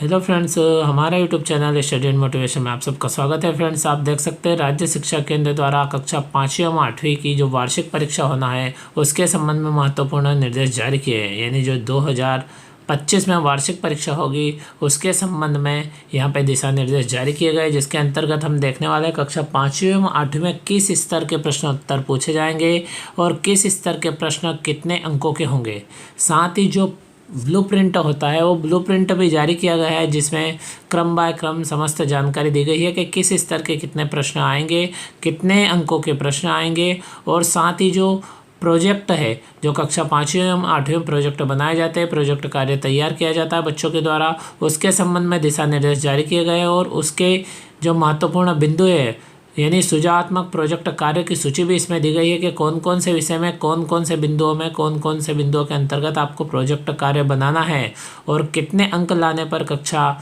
Hello friends, हमारा YouTube channel study and motivation में आप सबका स्वागत है। फ्रेंड्स, आप देख सकते हैं राज्य शिक्षा केंद्र द्वारा कक्षा 5वीं एवं 8वीं की जो वार्षिक परीक्षा होना है उसके संबंध में महत्वपूर्ण निर्देश जारी किए हैं। यानी जो 2025 में वार्षिक परीक्षा होगी उसके संबंध में यहाँ पे दिशा निर्देश जारी किए गए, जिसके अंतर्गत हम देखने वाले हैं कक्षा 5वीं एवं 8वीं में किस स्तर के प्रश्न उत्तर पूछे जाएंगे और किस स्तर के प्रश्न कितने अंकों के होंगे। साथ ही जो ब्लूप्रिंट होता है वो ब्लूप्रिंट भी जारी किया गया है, जिसमें क्रम बाय क्रम समस्त जानकारी दी गई है कि किस स्तर के कितने प्रश्न आएंगे, कितने अंकों के प्रश्न आएंगे। और साथ ही जो प्रोजेक्ट है, जो कक्षा 5वीं एवं 8वीं में प्रोजेक्ट बनाए जाते हैं, प्रोजेक्ट कार्य तैयार किया जाता है बच्चों के द्वारा, उसके संबंध में दिशा निर्देश जारी किए गए हैं। और उसके जो महत्वपूर्ण बिंदु है यानी सुझावात्मक प्रोजेक्ट कार्य की सूची भी इसमें दी गई है कि कौन कौन से विषय में कौन कौन से बिंदुओं में कौन कौन से बिंदुओं के अंतर्गत आपको प्रोजेक्ट कार्य बनाना है और कितने अंक लाने पर कक्षा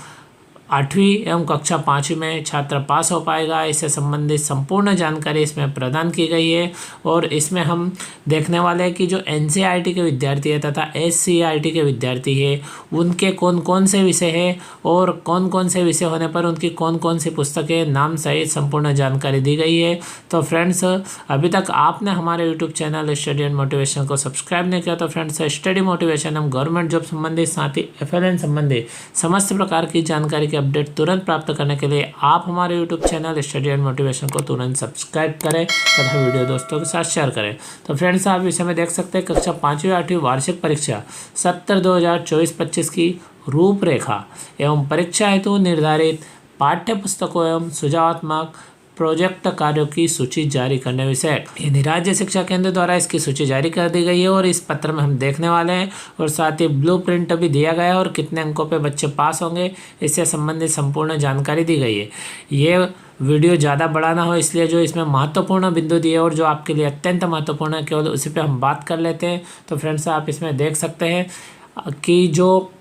8वीं एवं कक्षा 5वीं में छात्र पास हो पाएगा। इससे संबंधित संपूर्ण जानकारी इसमें प्रदान की गई है। और इसमें हम देखने वाले हैं कि जो NCERT के विद्यार्थी है तथा SCERT के विद्यार्थी है उनके कौन कौन से विषय है और कौन कौन से विषय होने पर उनकी कौन कौन सी पुस्तकें नाम सहित संपूर्ण जानकारी दी गई है। तो फ्रेंड्स, अभी तक आपने हमारे YouTube channel study and motivation को सब्सक्राइब नहीं किया तो फ्रेंड्स, स्टडी मोटिवेशन हम गवर्नमेंट जॉब संबंधित साथ ही FLN संबंधी समस्त प्रकार की जानकारी के अपडेट तुरंत प्राप्त करने के लिए आप हमारे YouTube channel study and motivation को तुरंत सब्सक्राइब करें तथा वीडियो दोस्तों के साथ शेयर करें। तो फ्रेंड्स, आप इस समय देख सकते हैं कक्षा 5वीं 8वीं वार्षिक परीक्षा सत्र 2024-25 की रूपरेखा एवं परीक्षा हेतु निर्धारित पाठ्य पुस्तकों एवं सुझावात्मक प्रोजेक्ट कार्यों की सूची जारी करने विषय यानी राज्य शिक्षा केंद्र द्वारा इसकी सूची जारी कर दी गई है और इस पत्र में हम देखने वाले हैं। और साथ ही ब्लूप्रिंट भी दिया गया है और कितने अंकों पे बच्चे पास होंगे इससे संबंधित संपूर्ण जानकारी दी गई है। ये वीडियो ज़्यादा बड़ा ना हो इसलिए जो इसमें महत्वपूर्ण बिंदु दिए और जो आपके लिए अत्यंत महत्वपूर्ण है केवल उसी पर हम बात कर लेते हैं। तो फ्रेंड्स, आप इसमें देख सकते हैं कि जो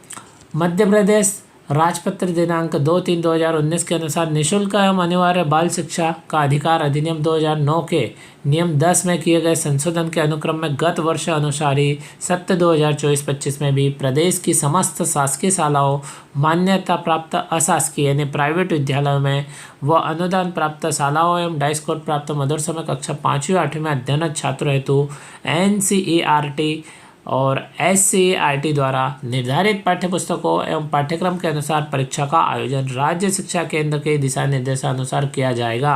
मध्य प्रदेश राजपत्र दिनांक 2/3/2019 के अनुसार निःशुल्क एवं अनिवार्य बाल शिक्षा का अधिकार अधिनियम 2009 के नियम 10 में किए गए संशोधन के अनुक्रम में गत वर्ष अनुसार ही सत्र 2024-25 में भी प्रदेश की समस्त शासकीय शालाओं, मान्यता प्राप्त अशासकीय यानी प्राइवेट विद्यालयों में व अनुदान प्राप्त शालाओं एवं डाइस्कोट प्राप्त मदरसों में कक्षा 5वीं 8वीं में अध्ययनरत छात्रों हेतु NCERT और SCERT द्वारा निर्धारित पाठ्यपुस्तकों एवं पाठ्यक्रम के अनुसार परीक्षा का आयोजन राज्य शिक्षा केंद्र के दिशा निर्देशानुसार किया जाएगा।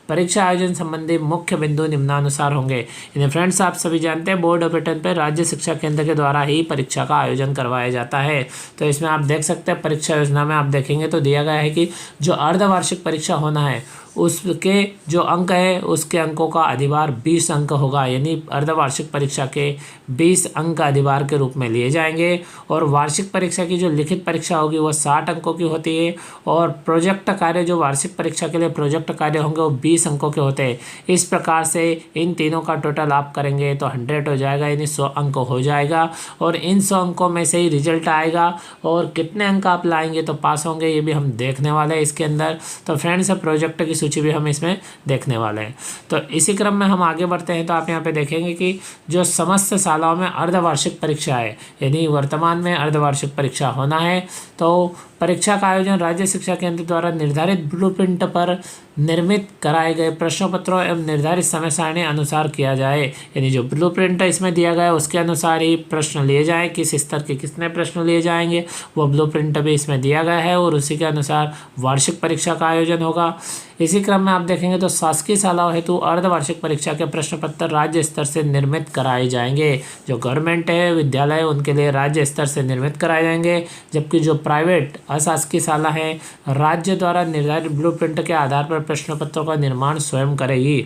परीक्षा आयोजन संबंधी मुख्य बिंदु निम्नानुसार होंगे। इन्हें फ्रेंड्स, आप सभी जानते हैं बोर्ड ऑफ पैटर्न पर राज्य शिक्षा केंद्र के द्वारा ही परीक्षा का आयोजन करवाया जाता है। तो इसमें आप देख सकते हैं परीक्षा योजना में आप देखेंगे तो दिया गया है कि जो अर्धवार्षिक परीक्षा होना है उसके जो अंक है उसके अंकों का अधिभार 20 अंक होगा। यानी अर्धवार्षिक परीक्षा के 20 अंक अधिभार के रूप में लिए जाएंगे। और वार्षिक परीक्षा की जो लिखित परीक्षा होगी वो 60 अंकों की होती है। और प्रोजेक्ट कार्य जो वार्षिक परीक्षा के लिए प्रोजेक्ट कार्य होंगे वो 20 अंकों के होते हैं। इस प्रकार से इन तीनों का टोटल आप करेंगे तो 100 हो जाएगा, यानी 100 अंक हो जाएगा। और इन 100 अंकों में से ही रिजल्ट आएगा और कितने अंक आप लाएंगे तो पास होंगे ये भी हम देखने वाले हैं इसके अंदर। तो फ्रेंड्स, प्रोजेक्ट की सूची भी हम इसमें देखने वाले हैं। तो इसी क्रम में हम आगे बढ़ते हैं तो आप यहाँ पे देखेंगे कि जो समस्त शालाओं में अर्धवार्षिक परीक्षा है यानी वर्तमान में अर्धवार्षिक परीक्षा होना है तो परीक्षा का आयोजन राज्य शिक्षा केंद्र द्वारा निर्धारित ब्लूप्रिंट पर निर्मित कराए गए प्रश्न पत्रों एवं निर्धारित समय सारणी अनुसार किया जाए। यानी जो ब्लूप्रिंट इसमें दिया गया है उसके अनुसार ही प्रश्न लिए जाएं, किस स्तर के कितने प्रश्न लिए जाएंगे वो ब्लूप्रिंट भी इसमें दिया गया है और उसी के अनुसार वार्षिक परीक्षा का आयोजन होगा। इसी क्रम में आप देखेंगे तो शासकीय शालाओं हेतु अर्धवार्षिक परीक्षा के प्रश्न पत्र राज्य स्तर से निर्मित कराए जाएंगे। जो गवर्नमेंट है विद्यालय उनके लिए राज्य स्तर से निर्मित कराए जाएंगे, जबकि जो प्राइवेट अशासकीय शाला है राज्य द्वारा निर्धारित ब्लूप्रिंट के आधार पर प्रश्न पत्रों का निर्माण स्वयं करेगी।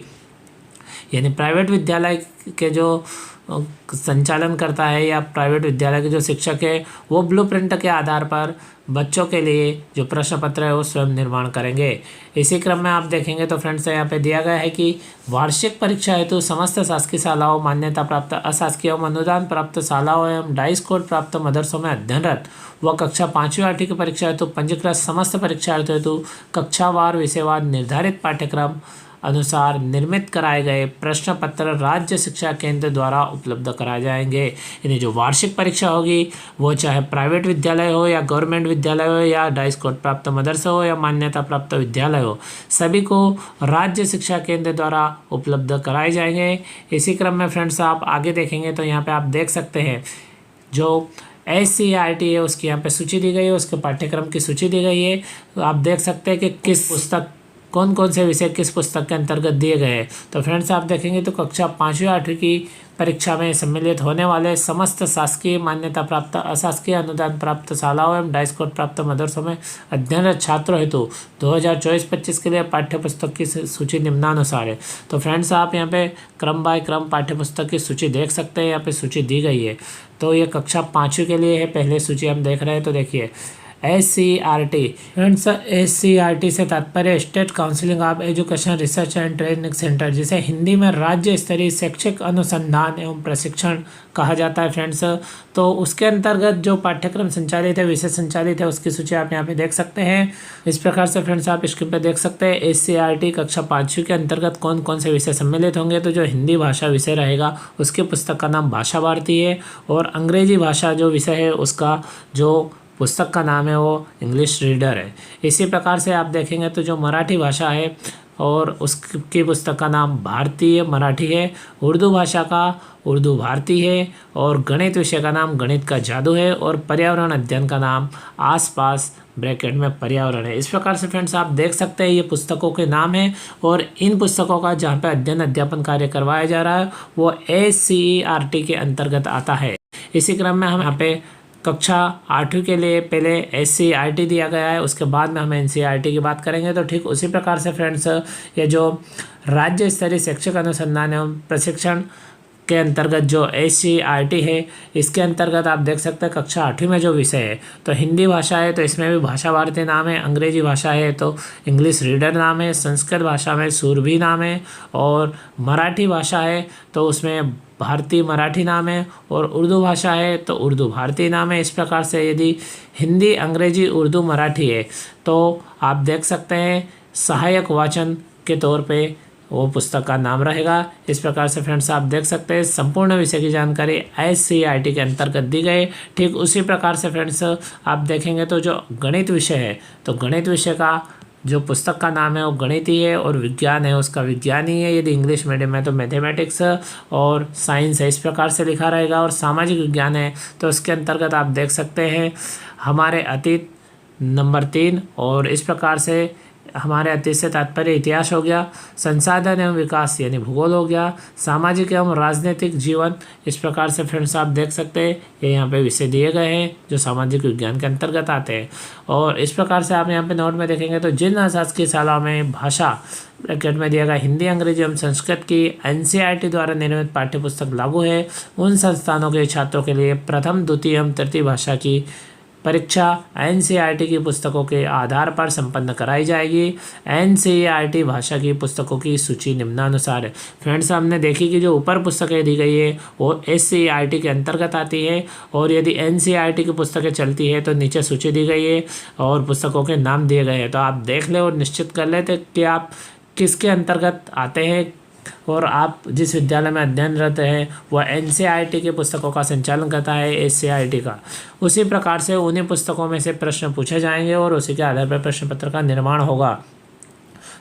यानी प्राइवेट विद्यालय के जो संचालन करता है या प्राइवेट विद्यालय के जो शिक्षक है वो ब्लूप्रिंट के आधार पर बच्चों के लिए जो प्रश्न पत्र है वो स्वयं निर्माण करेंगे। इसी क्रम में आप देखेंगे तो फ्रेंड्स यहाँ पे दिया गया है कि वार्षिक परीक्षा हेतु समस्त शासकीय शालाओं, मान्यता प्राप्त अशासकीय एवं अनुदान प्राप्त शालाओं एवं डाइस्कोट प्राप्त मदरसों में अध्ययनरत व कक्षा 5वीं 8वीं की परीक्षा हेतु पंजीकृत समस्त परीक्षार्थियों हेतु कक्षावार विषयवार निर्धारित पाठ्यक्रम अनुसार निर्मित कराए गए प्रश्न पत्र राज्य शिक्षा केंद्र द्वारा उपलब्ध कराए जाएंगे। यानी जो वार्षिक परीक्षा होगी वो चाहे प्राइवेट विद्यालय हो या गवर्नमेंट विद्यालय हो या डाइस कोड प्राप्त मदरसा हो या मान्यता प्राप्त विद्यालय हो, सभी को राज्य शिक्षा केंद्र द्वारा उपलब्ध कराए जाएंगे। इसी क्रम में फ्रेंड्स आप आगे देखेंगे तो यहाँ पे आप देख सकते हैं जो SCERT है उसकी यहाँ पे सूची दी गई है, उसके पाठ्यक्रम की सूची दी गई है। तो आप देख सकते हैं कि किस पुस्तक कौन कौन से विषय किस पुस्तक के अंतर्गत दिए गए हैं। तो फ्रेंड्स आप देखेंगे तो कक्षा 5वीं 8वीं की परीक्षा में सम्मिलित होने वाले समस्त शासकीय मान्यता प्राप्त अशासकीय अनुदान प्राप्त शालाओं एवं डाइस कोड प्राप्त मदरसों में अध्ययनरत छात्रों हेतु 2024-25 के लिए पाठ्य पुस्तक की सूची निम्नानुसार है। तो फ्रेंड्स आप यहाँ पे क्रम बाय क्रम पाठ्य पुस्तक की सूची देख सकते हैं, यहाँ पे सूची दी गई है। तो ये कक्षा 5वीं के लिए है, पहले सूची हम देख रहे हैं। तो देखिए SCERT फ्रेंड्स, SCERT से तात्पर्य state counselling of education research and training centre, जिसे हिंदी में राज्य स्तरीय शैक्षिक अनुसंधान एवं प्रशिक्षण कहा जाता है फ्रेंड्स। तो उसके अंतर्गत जो पाठ्यक्रम संचालित है, विषय संचालित है, उसकी सूची आप यहाँ पे देख सकते हैं। इस प्रकार से फ्रेंड्स आप स्क्रीन पे देख सकते हैं SCERT कक्षा 5वीं के अंतर्गत कौन कौन से विषय सम्मिलित होंगे। तो जो हिंदी भाषा विषय रहेगा उसके पुस्तक का नाम भाषा भारती है, और अंग्रेजी भाषा जो विषय है उसका जो पुस्तक का नाम है वो इंग्लिश रीडर है। इसी प्रकार से आप देखेंगे तो जो मराठी भाषा है और उसकी पुस्तक का नाम भारतीय मराठी है, उर्दू भाषा का उर्दू भारती है, और गणित विषय का नाम गणित का जादू है, और पर्यावरण अध्ययन का नाम आसपास ब्रैकेट में पर्यावरण है। इस प्रकार से फ्रेंड्स आप देख सकते हैं ये पुस्तकों के नाम हैं, और इन पुस्तकों का जहाँ पे अध्ययन अध्यापन कार्य करवाया जा रहा है वो SCERT के अंतर्गत आता है। इसी क्रम में हम यहाँ पे कक्षा 8वीं के लिए पहले SCERT दिया गया है, उसके बाद में हम NCERT की बात करेंगे। तो ठीक उसी प्रकार से फ्रेंड्स ये जो राज्य स्तरीय शैक्षिक अनुसंधान एवं प्रशिक्षण के अंतर्गत जो SCERT है, इसके अंतर्गत आप देख सकते हैं कक्षा 8वीं में जो विषय है तो हिंदी भाषा है तो इसमें भी भाषा भारती नाम है, अंग्रेजी भाषा है तो इंग्लिश रीडर नाम है, संस्कृत भाषा में सुरभि नाम है, और मराठी भाषा है तो उसमें भारतीय मराठी नाम है, और उर्दू भाषा है तो उर्दू भारती नाम है। इस प्रकार से यदि हिंदी अंग्रेजी उर्दू मराठी है तो आप देख सकते हैं सहायक वाचन के तौर पे वो पुस्तक का नाम रहेगा। इस प्रकार से फ्रेंड्स आप देख सकते हैं संपूर्ण विषय की जानकारी SCERT के अंतर्गत दी गई। ठीक उसी प्रकार से फ्रेंड्स आप देखेंगे तो जो गणित विषय है तो गणित विषय का जो पुस्तक का नाम है वो गणित ही है, और विज्ञान है उसका विज्ञान ही है। यदि इंग्लिश मीडियम है तो मैथमेटिक्स और साइंस है, इस प्रकार से लिखा रहेगा। और सामाजिक विज्ञान है तो उसके अंतर्गत आप देख सकते हैं हमारे अतीत नंबर 3, और इस प्रकार से हमारे अतीत से तात्पर्य इतिहास हो गया, संसाधन एवं विकास यानी भूगोल हो गया, सामाजिक एवं राजनीतिक जीवन। इस प्रकार से फ्रेंड्स आप देख सकते हैं ये यहाँ पे विषय दिए गए हैं जो सामाजिक विज्ञान के अंतर्गत आते हैं। और इस प्रकार से आप यहाँ पे नोट में देखेंगे तो जिन अशासकीय शालाओं में भाषा ब्रैकेट में दिया गया हिंदी अंग्रेजी एवं संस्कृत की NCERT द्वारा निर्मित पाठ्यपुस्तक लागू है, उन संस्थानों के छात्रों के लिए प्रथम द्वितीय एवं तृतीय भाषा की परीक्षा NCERT की पुस्तकों के आधार पर संपन्न कराई जाएगी। NCERT भाषा की पुस्तकों की सूची निम्नानुसार है। फ्रेंड्स हमने देखी कि जो ऊपर पुस्तकें दी गई है वो SCERT के अंतर्गत आती है, और यदि NCERT की पुस्तकें चलती है तो नीचे सूची दी गई है और पुस्तकों के नाम दिए गए हैं। तो आप देख ले और निश्चित कर लेते कि आप किसके अंतर्गत आते हैं, और आप जिस विद्यालय में अध्ययनरत हैं वह NCERT के पुस्तकों का संचालन करता है SCERT का। उसी प्रकार से उन्हीं पुस्तकों में से प्रश्न पूछे जाएंगे और उसी के आधार पर प्रश्न पत्र का निर्माण होगा।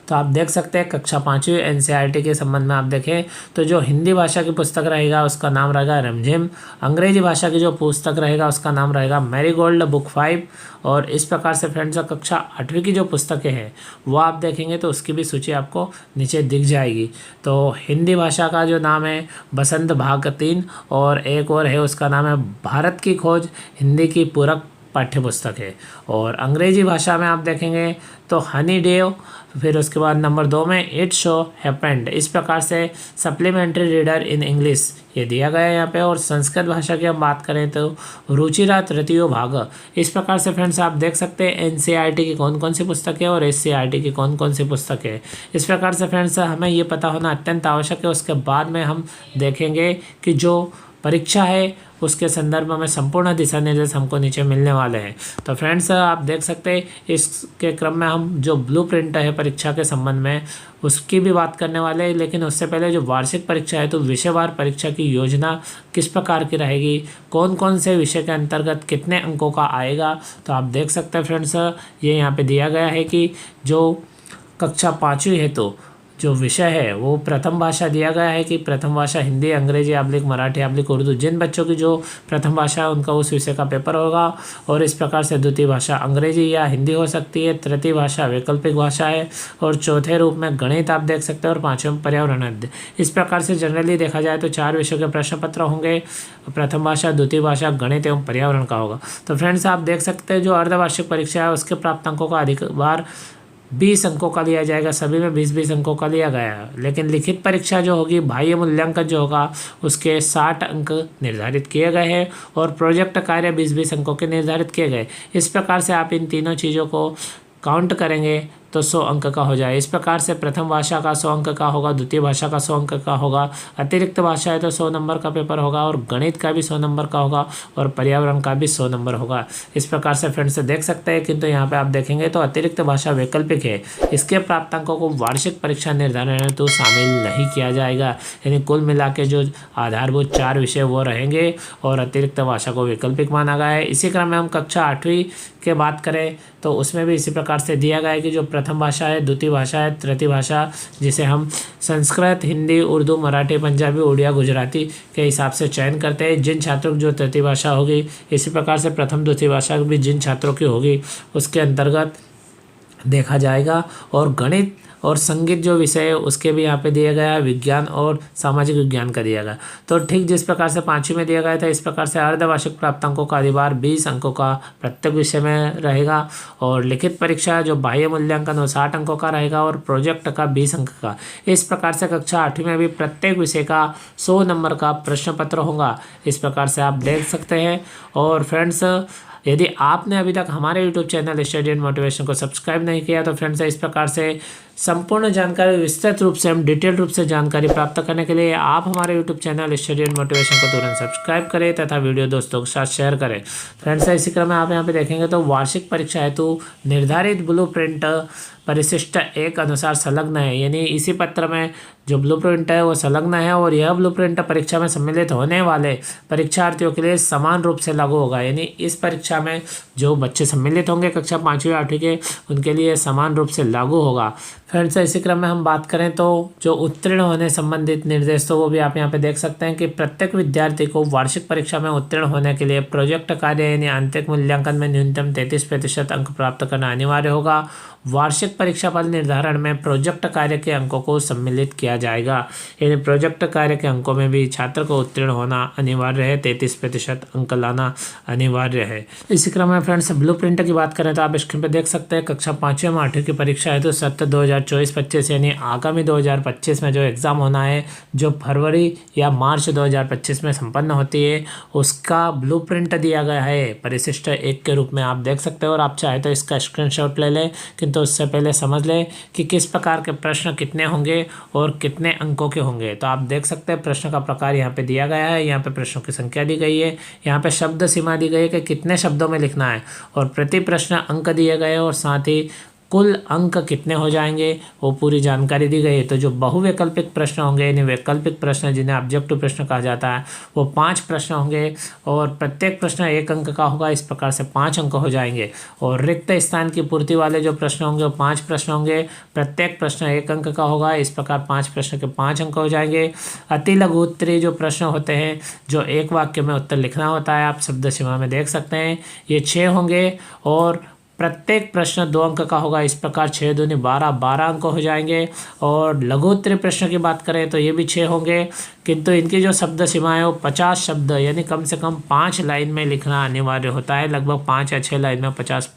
तो आप देख सकते हैं कक्षा 5वीं NCERT के संबंध में आप देखें तो जो हिंदी भाषा की पुस्तक रहेगा उसका नाम रहेगा रिमझिम, अंग्रेजी भाषा की जो पुस्तक रहेगा उसका नाम रहेगा मैरीगोल्ड बुक 5। और इस प्रकार से फ्रेंड्स कक्षा 8वीं की जो पुस्तकें हैं वो आप देखेंगे तो उसकी भी सूची आपको नीचे दिख जाएगी। तो हिंदी भाषा का जो नाम है बसंत भाग 3, और एक और है उसका नाम है भारत की खोज, हिंदी की पूरक पाठ्य पुस्तक है। और अंग्रेजी भाषा में आप देखेंगे तो हनी डेव, फिर उसके बाद नंबर 2 में इट शो हैपेंड। इस प्रकार से सप्लीमेंट्री रीडर इन इंग्लिश ये दिया गया है यहाँ पे। और संस्कृत भाषा की हम बात करें तो रुचिरा तृतीयो भाग। इस प्रकार से फ्रेंड्स आप देख सकते हैं NCERT की कौन कौन सी पुस्तक है और SCERT की कौन कौन सी पुस्तक है। इस प्रकार से फ्रेंड्स हमें ये पता होना अत्यंत आवश्यक है। उसके बाद में हम देखेंगे कि जो परीक्षा है उसके संदर्भ में संपूर्ण दिशा निर्देश हमको नीचे मिलने वाले हैं। तो फ्रेंड्स आप देख सकते हैं इसके क्रम में हम जो ब्लूप्रिंट है परीक्षा के संबंध में उसकी भी बात करने वाले हैं, लेकिन उससे पहले जो वार्षिक परीक्षा है तो विषयवार परीक्षा की योजना किस प्रकार की रहेगी, कौन कौन से विषय के अंतर्गत कितने अंकों का आएगा। तो आप देख सकते हैं फ्रेंड्स ये यहाँ पे दिया गया है कि जो कक्षा 5वीं है तो जो विषय है वो प्रथम भाषा दिया गया है कि प्रथम भाषा हिंदी, अंग्रेजी / मराठी / उर्दू। जिन बच्चों की जो प्रथम भाषा है उनका उस विषय का पेपर होगा और इस प्रकार से द्वितीय भाषा अंग्रेजी या हिंदी हो सकती है, तृतीय भाषा वैकल्पिक भाषा है और चौथे रूप में गणित आप देख सकते हैं और पाँचवें पर्यावरण अध्ययन। इस प्रकार से जनरली देखा जाए तो 4 विषयों के प्रश्न पत्र होंगे, प्रथम भाषा, द्वितीय भाषा, गणित एवं पर्यावरण का होगा। तो फ्रेंड्स आप देख सकते हैं जो अर्धवार्षिक परीक्षा है उसके प्राप्तांकों का अधिकभार 20 अंकों का लिया जाएगा, सभी में 20-20 अंकों का लिया गया है। लेकिन लिखित परीक्षा जो होगी, बाह्य मूल्यांकन जो होगा उसके 60 अंक निर्धारित किए गए हैं और प्रोजेक्ट कार्य 20-20 अंकों के निर्धारित किए गए। इस प्रकार से आप इन तीनों चीज़ों को काउंट करेंगे तो 100 अंक का हो जाए। इस प्रकार से प्रथम भाषा का 100 अंक का होगा, द्वितीय भाषा का 100 अंक का होगा, अतिरिक्त भाषा है तो 100 नंबर का पेपर होगा और गणित का भी 100 नंबर का होगा और पर्यावरण का भी 100 नंबर होगा। इस प्रकार से फ्रेंड्स देख सकते हैं, किंतु यहाँ पे आप देखेंगे तो अतिरिक्त भाषा वैकल्पिक है, इसके प्राप्तांकों को वार्षिक परीक्षा निर्धारण में तो शामिल नहीं किया जाएगा। यानी कुल मिला के जो आधारभूत 4 विषय वो रहेंगे और अतिरिक्त भाषा को वैकल्पिक माना गया है। इसी क्रम में हम कक्षा 8वीं के बात करें तो उसमें भी इसी प्रकार से दिया गया है कि जो प्रथम भाषा है, द्वितीय भाषा है, तृतीय भाषा जिसे हम संस्कृत, हिंदी, उर्दू, मराठी, पंजाबी, उड़िया, गुजराती के हिसाब से चयन करते हैं। जिन छात्रों की जो तृतीय भाषा होगी, इसी प्रकार से प्रथम द्वितीय भाषा भी जिन छात्रों की होगी उसके अंतर्गत देखा जाएगा। और गणित और संगीत जो विषय है उसके भी यहाँ पे दिया गया है, विज्ञान और सामाजिक विज्ञान का दिया गया। तो ठीक जिस प्रकार से 5वीं में दिया गया था इस प्रकार से अर्धवार्षिक प्राप्तांकों का अधिभार 20 अंकों का प्रत्येक विषय में रहेगा और लिखित परीक्षा जो बाह्य मूल्यांकन वो 60 अंकों का रहेगा और प्रोजेक्ट का 20 अंक का। इस प्रकार से कक्षा 8वीं में भी प्रत्येक विषय का 100 नंबर का प्रश्न पत्र होगा। इस प्रकार से आप देख सकते हैं। और फ्रेंड्स यदि आपने अभी तक हमारे YouTube channel study and motivation को सब्सक्राइब नहीं किया तो फ्रेंड्स इस प्रकार से संपूर्ण जानकारी विस्तृत रूप से हम डिटेल रूप से जानकारी प्राप्त करने के लिए आप हमारे YouTube channel study and motivation को तुरंत सब्सक्राइब करें तथा वीडियो दोस्तों के साथ शेयर करें। फ्रेंड्स इसी क्रम में आप यहाँ पे देखेंगे तो वार्षिक परीक्षा हेतु निर्धारित ब्लूप्रिंट परिशिष्ट 1 अनुसार संलग्न है। यानी इसी पत्र में जो ब्लूप्रिंट है वो संलग्न है और यह ब्लूप्रिंट परीक्षा में सम्मिलित होने वाले परीक्षार्थियों के लिए समान रूप से लागू होगा। यानी इस परीक्षा में जो बच्चे सम्मिलित होंगे कक्षा 5वीं 8वीं के उनके लिए समान रूप से लागू होगा। फ्रेंड्स इसी क्रम में हम बात करें तो जो उत्तीर्ण होने संबंधित निर्देश तो वो भी आप यहाँ पे देख सकते हैं कि प्रत्येक विद्यार्थी को वार्षिक परीक्षा में उत्तीर्ण होने के लिए प्रोजेक्ट कार्य यानी आंतरिक मूल्यांकन में न्यूनतम 33% अंक प्राप्त करना अनिवार्य होगा। वार्षिक परीक्षा फल निर्धारण में प्रोजेक्ट कार्य के अंकों को सम्मिलित किया जाएगा। यानी प्रोजेक्ट कार्य के अंकों में भी छात्र को उत्तीर्ण होना अनिवार्य है, 33% अंक लाना अनिवार्य है। इसी क्रम में फ्रेंड्स ब्लूप्रिंट की बात करें तो आप स्क्रीन पर देख सकते हैं कक्षा 5वीं में 8वीं की परीक्षा है तो सत्र 2024-25 यानी आगामी 2025 में जो एग्ज़ाम होना है जो फरवरी या मार्च 2025 में संपन्न होती है उसका ब्लूप्रिंट दिया गया है परिशिष्ट 1 के रूप में आप देख सकते हो। और आप चाहे तो इसका स्क्रीनशॉट ले लें, किंतु उससे पहले समझ लें कि किस प्रकार के प्रश्न कितने होंगे और कितने अंकों के होंगे। तो आप देख सकते हैं प्रश्न का प्रकार यहाँ पे दिया गया है, यहाँ पे प्रश्नों की संख्या दी गई है, यहाँ पे शब्द सीमा दी गई है कि कितने शब्दों में लिखना है और प्रति प्रश्न अंक दिए गए और साथ ही कुल अंक कितने हो जाएंगे वो पूरी जानकारी दी गई है। तो जो बहुवैकल्पिक प्रश्न होंगे यानी वैकल्पिक प्रश्न जिन्हें ऑब्जेक्टिव प्रश्न कहा जाता है वो 5 प्रश्न होंगे और प्रत्येक प्रश्न 1 अंक का होगा। इस प्रकार से 5 अंक हो जाएंगे। और रिक्त स्थान की पूर्ति वाले जो प्रश्न होंगे वो 5 प्रश्न होंगे, प्रत्येक प्रश्न 1 अंक का होगा। इस प्रकार 5 प्रश्न के 5 अंक हो जाएंगे। अति लघु उत्तरीय जो प्रश्न होते हैं जो 1 वाक्य में उत्तर लिखना होता है आप शब्द सीमा में देख सकते हैं, ये 6 होंगे और प्रत्येक प्रश्न 2 अंक का होगा। इस प्रकार 6 दूनी 12 अंक हो जाएंगे। और लघु उत्तरीय प्रश्न की बात करें तो ये भी 6 होंगे, किंतु इनकी जो शब्द सीमा है वो 50 शब्द यानी कम से कम 5 लाइन में लिखना अनिवार्य होता है। लगभग 5 या 6 लाइन में 50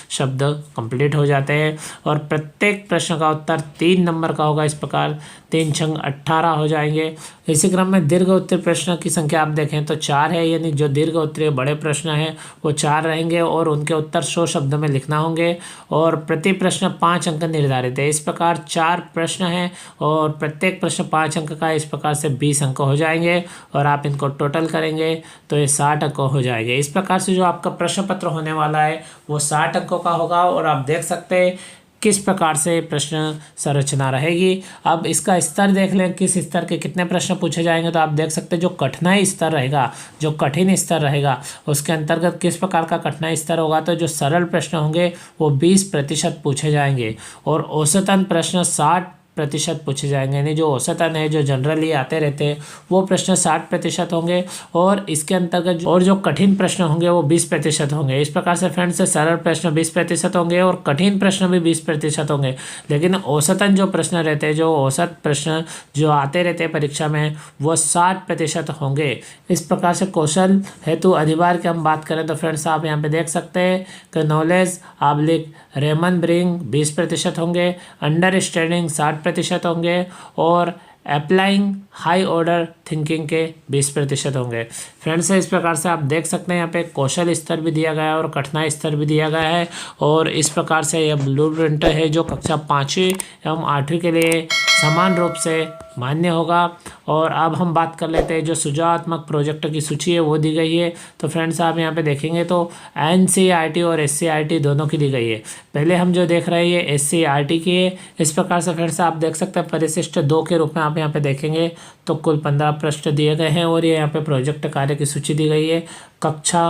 शब्द कंप्लीट हो जाते हैं और प्रत्येक प्रश्न का उत्तर 3 नंबर का होगा। इस प्रकार 3 छंग 18 हो जाएंगे। इसी क्रम में दीर्घ उत्तरीय प्रश्न की संख्या आप देखें तो 4 है, यानी जो दीर्घ उत्तरीय बड़े प्रश्न हैं वो 4 रहेंगे और उनके उत्तर 100 शब्द में लिखना होंगे और प्रति प्रश्न 5 अंक निर्धारित है। इस प्रकार 4 प्रश्न हैं और प्रत्येक प्रश्न 5 अंक का, इस प्रकार से 20 अंक हो जाएंगे और आप इनको टोटल करेंगे तो ये 60 अंक हो जाएंगे। इस प्रकार से जो आपका प्रश्न पत्र होने वाला है वो 60 अंकों का होगा और आप देख सकते हैं किस प्रकार से प्रश्न संरचना रहेगी। अब इसका स्तर देख लें, किस स्तर के कितने प्रश्न पूछे जाएंगे, तो आप देख सकते हैं जो कठिनाई स्तर रहेगा, जो कठिन स्तर रहेगा उसके अंतर्गत किस प्रकार का कठिनाई स्तर होगा। तो जो सरल प्रश्न होंगे वो 20% पूछे जाएंगे और औसतन प्रश्न 60% पूछे जाएंगे, यानी जो औसतन है, जो जनरली आते रहते हैं वो प्रश्न 60% होंगे और इसके अंतर्गत और जो कठिन प्रश्न होंगे वो 20% होंगे। इस प्रकार से फ्रेंड्स सरल प्रश्न 20% होंगे और कठिन प्रश्न भी 20% होंगे, लेकिन औसतन जो प्रश्न रहते हैं, जो औसत प्रश्न जो आते रहते हैं परीक्षा में वो 60% होंगे। इस प्रकार से कौशल हेतु अधिभार की हम बात करें तो फ्रेंड्स आप यहाँ पे देख सकते हैं कि नॉलेज आब्लिक रेमन-ब्रिंग 20% होंगे, अंडरस्टैंडिंग 60% होंगे और अप्लाइंग हाई ऑर्डर थिंकिंग के 20% होंगे। फ्रेंड्स इस प्रकार से आप देख सकते हैं यहाँ पे कौशल स्तर भी दिया गया है और कठिनाई स्तर भी दिया गया है और इस प्रकार से यह ब्लूप्रिंट है जो कक्षा 5वीं एवं 8वीं के लिए समान रूप से मान्य होगा। और अब हम बात कर लेते हैं जो सुझावात्मक प्रोजेक्ट की सूची है वो दी गई है। तो फ्रेंड्स आप यहाँ पे देखेंगे तो NCERT और SCERT दोनों की दी गई है। पहले हम जो देख रहे हैं SCERT की है। इस प्रकार से फ्रेंड्स आप देख सकते हैं परिशिष्ट 2 के रूप में आप यहाँ पे देखेंगे तो कुल 15 प्रश्न दिए गए हैं और ये यहाँ पे प्रोजेक्ट कार्य की सूची दी गई है। कक्षा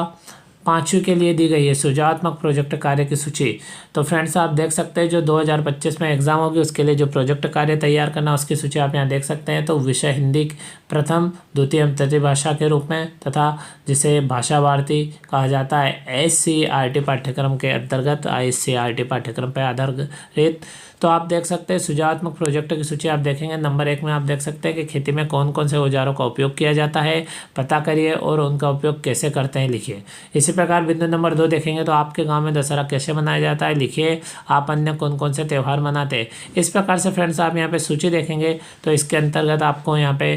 5वीं के लिए दी गई है सुझावात्मक प्रोजेक्ट कार्य की सूची। तो फ्रेंड्स आप देख सकते हैं जो 2025 में एग्जाम होगी उसके लिए जो प्रोजेक्ट कार्य तैयार करना उसकी सूची आप यहाँ देख सकते हैं। तो विषय हिंदी प्रथम द्वितीय एवं तृतीय भाषा के रूप में तथा जिसे भाषा भारती कहा जाता है SCERT पाठ्यक्रम के अंतर्गत ICAR पाठ्यक्रम पर आधारित। तो आप देख सकते हैं सुझावात्मक प्रोजेक्ट की सूची आप देखेंगे। नंबर 1 में आप देख सकते हैं कि खेती में कौन कौन से औजारों का उपयोग किया जाता है पता करिए और उनका उपयोग कैसे करते हैं लिखिए। इसी प्रकार बिंदु नंबर 2 देखेंगे तो आपके गांव में दशहरा कैसे मनाया जाता है लिखिए। आप अन्य कौन कौन से त्यौहार मनाते हैं। इस प्रकार से फ्रेंड्स आप यहाँ पे सूची देखेंगे तो इसके अंतर्गत आपको यहाँ पे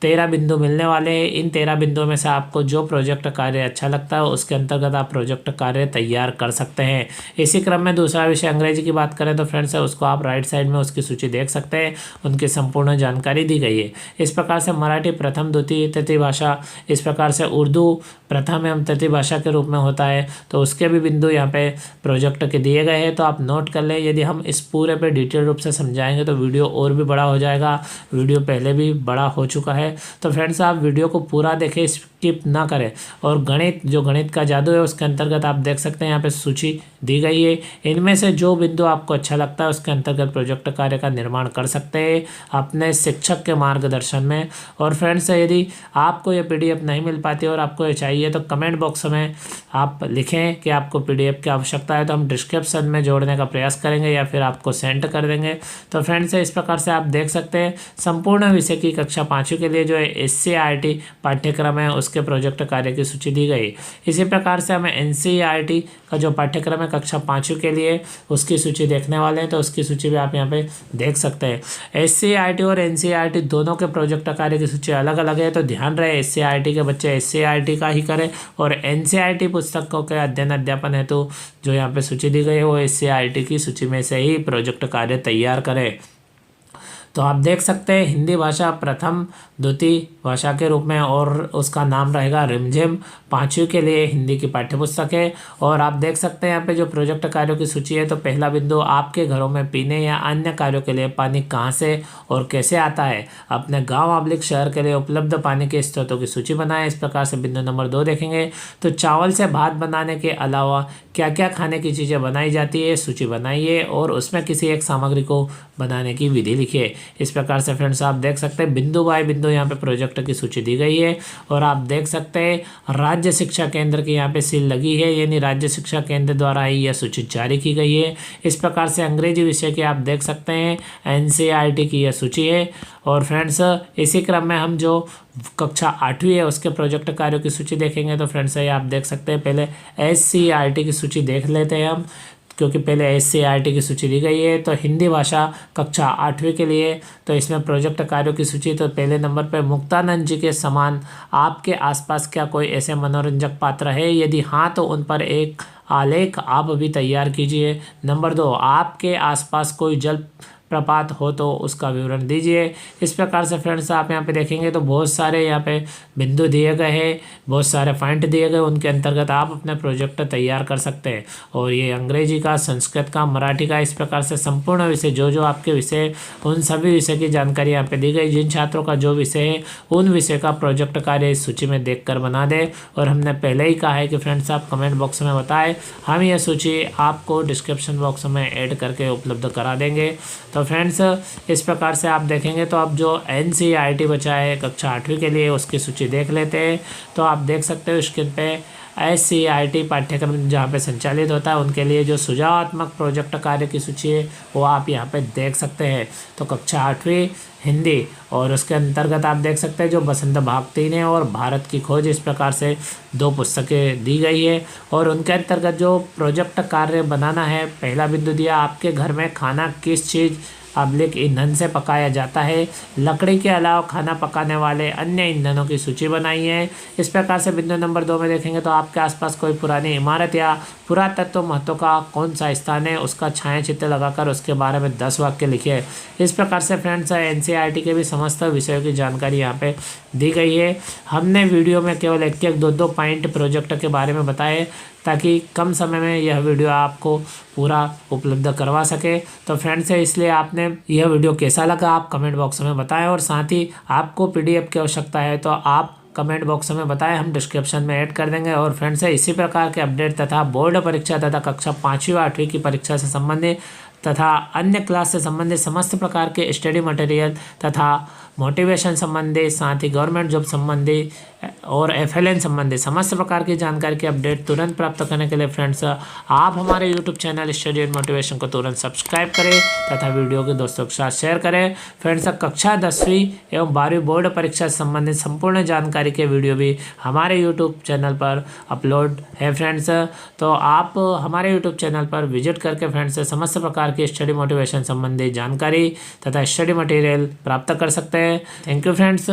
13 बिंदु मिलने वाले हैं। इन 13 बिंदुओं में से आपको जो प्रोजेक्ट कार्य अच्छा लगता है उसके अंतर्गत आप प्रोजेक्ट कार्य तैयार कर सकते हैं। इसी क्रम में दूसरा विषय अंग्रेजी की बात करें तो फ्रेंड्स उसको आप राइट साइड में उसकी सूची देख सकते हैं, उनकी संपूर्ण जानकारी दी गई है। इस प्रकार से मराठी प्रथम द्वितीय तृतीय भाषा, इस प्रकार से उर्दू प्रथम एवं तृतीय भाषा के रूप में होता है तो उसके भी बिंदु यहाँ पे प्रोजेक्ट के दिए गए हैं। तो आप नोट कर लें, यदि हम इस पूरे पे डिटेल रूप से समझाएंगे तो वीडियो और भी बड़ा हो जाएगा। वीडियो पहले भी बड़ा हो चुका है। तो फ्रेंड्स आप वीडियो को पूरा देखें, स्किप ना करें। और गणित, जो गणित का जादू है उसके अंतर्गत आप देख सकते हैं यहाँ पे सूची दी गई है। इनमें से जो बिंदु आपको अच्छा लगता है उसके अंतर्गत प्रोजेक्ट कार्य का निर्माण कर सकते हैं अपने शिक्षक के मार्गदर्शन में। और फ्रेंड्स यदि आपको ये PDF नहीं मिल पाती और आपको ये चाहिए तो कमेंट बॉक्स में आप लिखें कि आपको PDF की आवश्यकता है तो हम डिस्क्रिप्शन में जोड़ने का प्रयास करेंगे या फिर आपको सेंड कर देंगे। तो फ्रेंड्स इस प्रकार से आप देख सकते हैं संपूर्ण विषय की कक्षा 5वीं के लिए जो है SCERT पाठ्यक्रम है उसके प्रोजेक्ट कार्य की सूची दी गई। इसी प्रकार से हमें NCERT का जो पाठ्यक्रम है कक्षा 5वीं के लिए उसकी सूची देखने वाले हैं तो उसकी सूची भी आप यहाँ पे देख सकते हैं। SCERT और NCERT दोनों के प्रोजेक्ट कार्य की सूची अलग अलग है तो ध्यान रहे SCERT के बच्चे SCERT का ही करें और NCERT पुस्तकों के अध्ययन अध्यापन हेतु जो यहाँ पे सूची दी गई है वो SCERT की सूची में से ही प्रोजेक्ट कार्य तैयार करें। तो आप देख सकते हैं हिंदी भाषा प्रथम द्वितीय भाषा के रूप में और उसका नाम रहेगा रिमझिम 5वीं के लिए हिंदी की पाठ्यपुस्तक है। और आप देख सकते हैं यहाँ पे जो प्रोजेक्ट कार्यों की सूची है तो पहला बिंदु आपके घरों में पीने या अन्य कार्यों के लिए पानी कहाँ से और कैसे आता है। अपने गाँव आब्लिक शहर के लिए उपलब्ध पानी के स्रोतों की सूची बनाएं। इस प्रकार से बिंदु नंबर 2 देखेंगे तो चावल से भात बनाने के अलावा क्या क्या खाने की चीज़ें बनाई जाती है सूची बनाइए और उसमें किसी एक सामग्री को बनाने की विधि लिखिए। इस प्रकार से फ्रेंड्स आप देख सकते हैं बिंदु बाय बिंदु यहाँ पे प्रोजेक्ट की सूची दी गई है। और आप देख सकते हैं राज्य शिक्षा केंद्र की यहाँ पे सील लगी है, यानी राज्य शिक्षा केंद्र द्वारा ही यह सूची जारी की गई है। इस प्रकार से अंग्रेजी विषय की आप देख सकते हैं NCERT की यह सूची है। और फ्रेंड्स इसी क्रम में हम जो कक्षा 8वीं है उसके प्रोजेक्ट कार्यों की सूची देखेंगे तो फ्रेंड्स ये आप देख सकते हैं पहले SCERT की सूची देख लेते हैं हम, क्योंकि पहले SCERT की सूची दी गई है। तो हिंदी भाषा कक्षा 8वीं के लिए तो इसमें प्रोजेक्ट कार्यों की सूची तो पहले नंबर पर मुक्तानंद जी के समान आपके आसपास क्या कोई ऐसे मनोरंजक पात्र है, यदि हाँ तो उन पर एक आलेख आप भी तैयार कीजिए। नंबर 2, आपके आसपास कोई जल प्रपात हो तो उसका विवरण दीजिए। इस प्रकार से फ्रेंड्स आप यहाँ पे देखेंगे तो बहुत सारे यहाँ पे बिंदु दिए गए हैं, बहुत सारे पॉइंट दिए गए, उनके अंतर्गत आप अपने प्रोजेक्ट तैयार कर सकते हैं। और ये अंग्रेजी का, संस्कृत का, मराठी का, इस प्रकार से संपूर्ण विषय जो जो आपके विषय, उन सभी विषय की जानकारी यहाँ पे दी गई। जिन छात्रों का जो विषय है उन विषय का प्रोजेक्ट कार्य इस सूची में देख कर बना दे। और हमने पहले ही कहा है कि फ्रेंड्स आप कमेंट बॉक्स में बताएं, हम ये सूची आपको डिस्क्रिप्शन बॉक्स में ऐड करके उपलब्ध करा देंगे। तो फ्रेंड्स इस प्रकार से आप देखेंगे तो अब जो NCERT बचा है कक्षा 8वीं के लिए उसकी सूची देख लेते हैं। तो आप देख सकते हो स्क्रीन पे SCERT पाठ्यक्रम जहाँ पे संचालित होता है उनके लिए जो सुझावात्मक प्रोजेक्ट कार्य की सूची है वो आप यहाँ पे देख सकते हैं। तो कक्षा 8वीं हिंदी, और उसके अंतर्गत आप देख सकते हैं जो बसंत भाग 3 है और भारत की खोज, इस प्रकार से 2 पुस्तकें दी गई है। और उनके अंतर्गत जो प्रोजेक्ट कार्य बनाना है, पहला बिंदु दिया आपके घर में खाना किस चीज़ ईंधन से पकाया जाता है, लकड़ी के अलावा खाना पकाने वाले अन्य ईंधनों की सूची बनाई है। इस प्रकार से बिंदु नंबर 2 में देखेंगे तो आपके आसपास कोई पुरानी इमारत या पुरातत्व महत्व का कौन सा स्थान है उसका छाया चित्र लगाकर उसके बारे में 10 वाक्य लिखिए। इस प्रकार से फ्रेंड्स NCERT के भी समस्त विषयों की जानकारी यहाँ पे दी गई है। हमने वीडियो में केवल 1-1, 2-2 पॉइंट प्रोजेक्ट के बारे में बताए ताकि कम समय में यह वीडियो आपको पूरा उपलब्ध करवा सके। तो फ्रेंड्स इसलिए आपने यह वीडियो कैसा लगा आप कमेंट बॉक्स में बताएं, और साथ ही आपको PDF की आवश्यकता है तो आप कमेंट बॉक्स में बताएं, हम डिस्क्रिप्शन में ऐड कर देंगे। और फ्रेंड्स इसी प्रकार के अपडेट तथा बोर्ड परीक्षा तथा कक्षा 5वीं व 8वीं की परीक्षा से संबंधित तथा अन्य क्लास से संबंधित समस्त प्रकार के स्टडी मटेरियल तथा मोटिवेशन संबंधी, साथ ही गवर्नमेंट जॉब संबंधी और FLN संबंधी समस्त प्रकार की जानकारी के अपडेट तुरंत प्राप्त करने के लिए फ्रेंड्स आप हमारे YouTube channel study and motivation को तुरंत सब्सक्राइब करें तथा वीडियो के दोस्तों के साथ शेयर करें। फ्रेंड्स कक्षा 10वीं एवं 12वीं बोर्ड परीक्षा से संबंधित संपूर्ण जानकारी के वीडियो भी हमारे यूट्यूब चैनल पर अपलोड है फ्रेंड्स। तो आप हमारे यूट्यूब चैनल पर विजिट करके फ्रेंड्स समस्त प्रकार की स्टडी मोटिवेशन संबंधी जानकारी तथा स्टडी मटेरियल प्राप्त कर सकते हैं। Thank you friends.